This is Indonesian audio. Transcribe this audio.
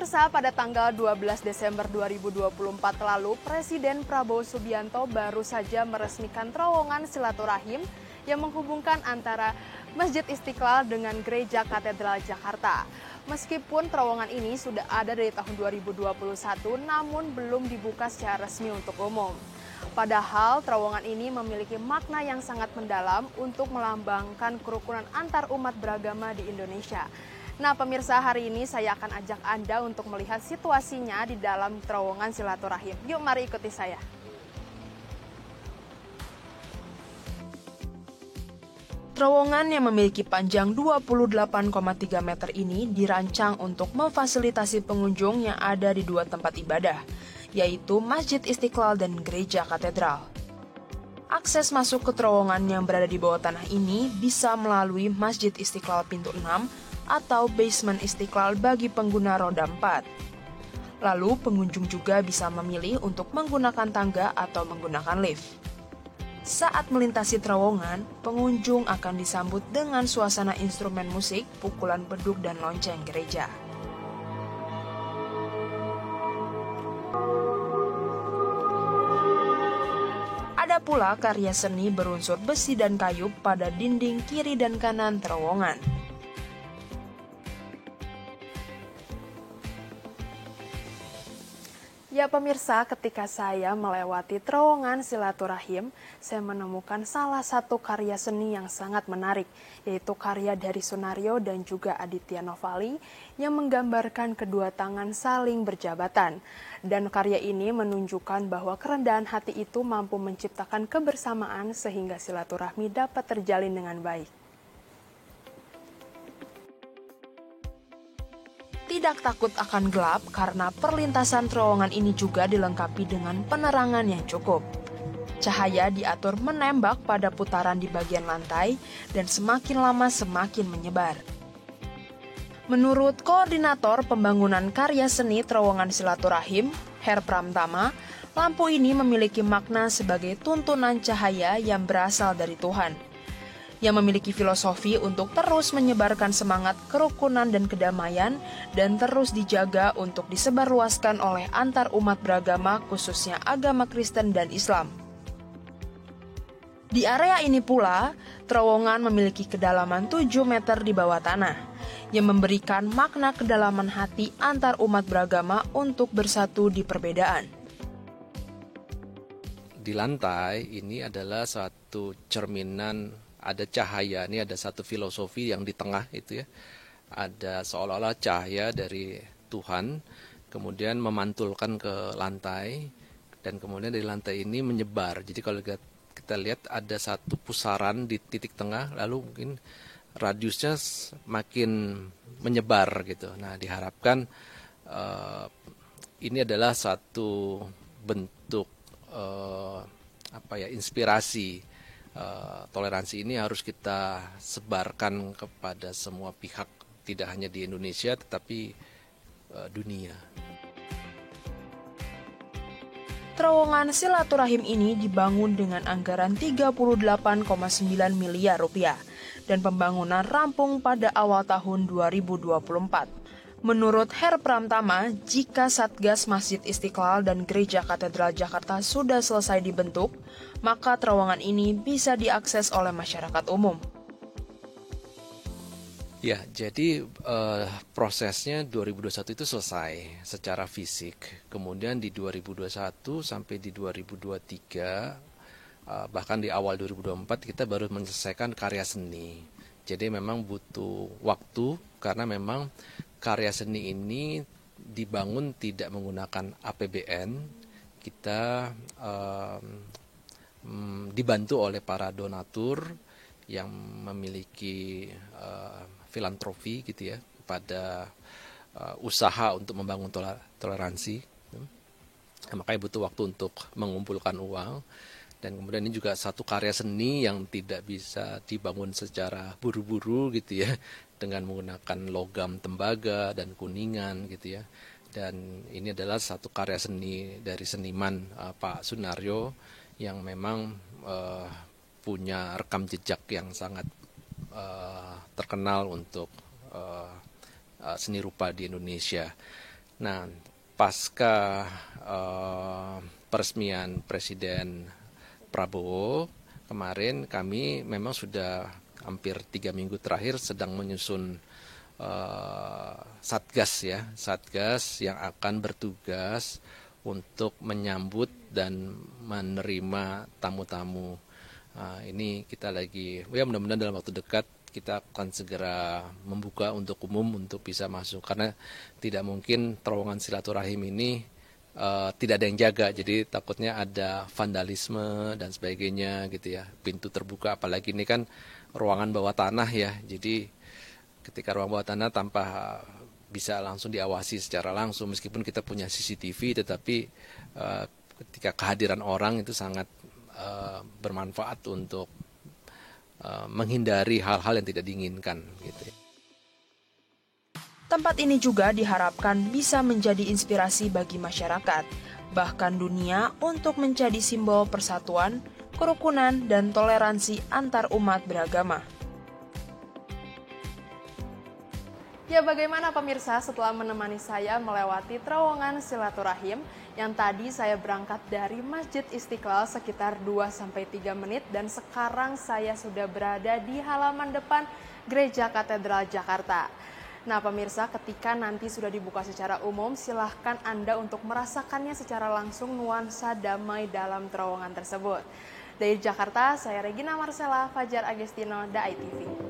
Pemirsa, pada tanggal 12 Desember 2024 lalu, Presiden Prabowo Subianto baru saja meresmikan terowongan silaturahim yang menghubungkan antara Masjid Istiqlal dengan Gereja Katedral Jakarta. Meskipun terowongan ini sudah ada dari tahun 2021, namun belum dibuka secara resmi untuk umum. Padahal terowongan ini memiliki makna yang sangat mendalam untuk melambangkan kerukunan antar umat beragama di Indonesia. Nah pemirsa, hari ini saya akan ajak Anda untuk melihat situasinya di dalam terowongan silaturahim. Yuk mari ikuti saya. Terowongan yang memiliki panjang 28,3 meter ini dirancang untuk memfasilitasi pengunjung yang ada di dua tempat ibadah, yaitu Masjid Istiqlal dan Gereja Katedral. Akses masuk ke terowongan yang berada di bawah tanah ini bisa melalui Masjid Istiqlal pintu 6 atau basement Istiqlal bagi pengguna roda 4. Lalu pengunjung juga bisa memilih untuk menggunakan tangga atau menggunakan lift. Saat melintasi terowongan, pengunjung akan disambut dengan suasana instrumen musik, pukulan beduk, dan lonceng gereja. Ada pula karya seni berunsur besi dan kayu pada dinding kiri dan kanan terowongan. Ya pemirsa, ketika saya melewati terowongan silaturahim, saya menemukan salah satu karya seni yang sangat menarik, yaitu karya dari Sunario dan juga Aditya Novali yang menggambarkan kedua tangan saling berjabatan. Dan karya ini menunjukkan bahwa kerendahan hati itu mampu menciptakan kebersamaan sehingga silaturahmi dapat terjalin dengan baik. Tidak takut akan gelap karena perlintasan terowongan ini juga dilengkapi dengan penerangan yang cukup. Cahaya diatur menembak pada putaran di bagian lantai dan semakin lama semakin menyebar. Menurut Koordinator Pembangunan Karya Seni Terowongan Silaturahim, Her Pramtama, lampu ini memiliki makna sebagai tuntunan cahaya yang berasal dari Tuhan, yang memiliki filosofi untuk terus menyebarkan semangat kerukunan dan kedamaian dan terus dijaga untuk disebarluaskan oleh antar umat beragama, khususnya agama Kristen dan Islam. Di area ini pula, terowongan memiliki kedalaman 7 meter di bawah tanah, yang memberikan makna kedalaman hati antar umat beragama untuk bersatu di perbedaan. Di lantai ini adalah satu cerminan, ada cahaya, ini ada satu filosofi yang di tengah itu ya. Ada seolah-olah cahaya dari Tuhan, kemudian memantulkan ke lantai, dan kemudian dari lantai ini menyebar. Jadi kalau kita lihat ada satu pusaran di titik tengah, lalu mungkin radiusnya makin menyebar gitu. Nah diharapkan ini adalah satu bentuk inspirasi. Toleransi ini harus kita sebarkan kepada semua pihak, tidak hanya di Indonesia tetapi dunia. Terowongan silaturahim ini dibangun dengan anggaran 38,9 miliar rupiah dan pembangunan rampung pada awal tahun 2024. Menurut Her Pramtama, jika Satgas Masjid Istiqlal dan Gereja Katedral Jakarta sudah selesai dibentuk, maka terowongan ini bisa diakses oleh masyarakat umum. Ya, jadi prosesnya 2021 itu selesai secara fisik. Kemudian di 2021 sampai di 2023, bahkan di awal 2024 kita baru menyelesaikan karya seni. Jadi memang butuh waktu karena memang karya seni ini dibangun tidak menggunakan APBN. Kita dibantu oleh para donatur yang memiliki filantropi gitu ya pada usaha untuk membangun toleransi. Makanya butuh waktu untuk mengumpulkan uang. Dan kemudian ini juga satu karya seni yang tidak bisa dibangun secara buru-buru gitu ya, dengan menggunakan logam tembaga dan kuningan gitu ya. Dan ini adalah satu karya seni dari seniman Pak Sunario yang memang punya rekam jejak yang sangat terkenal untuk seni rupa di Indonesia. Nah, pasca peresmian Presiden Prabowo kemarin, kami memang sudah hampir 3 minggu terakhir sedang menyusun satgas yang akan bertugas untuk menyambut dan menerima tamu-tamu. Ini kita lagi, ya mudah-mudahan dalam waktu dekat kita akan segera membuka untuk umum untuk bisa masuk, karena tidak mungkin terowongan silaturahim ini tidak ada yang jaga, jadi takutnya ada vandalisme dan sebagainya gitu ya. Pintu terbuka, apalagi ini kan ruangan bawah tanah ya, jadi ketika ruang bawah tanah tanpa bisa langsung diawasi secara langsung, meskipun kita punya CCTV, tetapi ketika kehadiran orang itu sangat bermanfaat untuk menghindari hal-hal yang tidak diinginkan gitu. Tempat ini juga diharapkan bisa menjadi inspirasi bagi masyarakat, bahkan dunia, untuk menjadi simbol persatuan, kerukunan, dan toleransi antar umat beragama. Ya, bagaimana pemirsa setelah menemani saya melewati terowongan silaturahim yang tadi saya berangkat dari Masjid Istiqlal sekitar 2-3 menit dan sekarang saya sudah berada di halaman depan Gereja Katedral Jakarta. Nah pemirsa, ketika nanti sudah dibuka secara umum, silahkan Anda untuk merasakannya secara langsung nuansa damai dalam terowongan tersebut. Dari Jakarta, saya Regina Marcella, Fajar Agestino, DAI TV.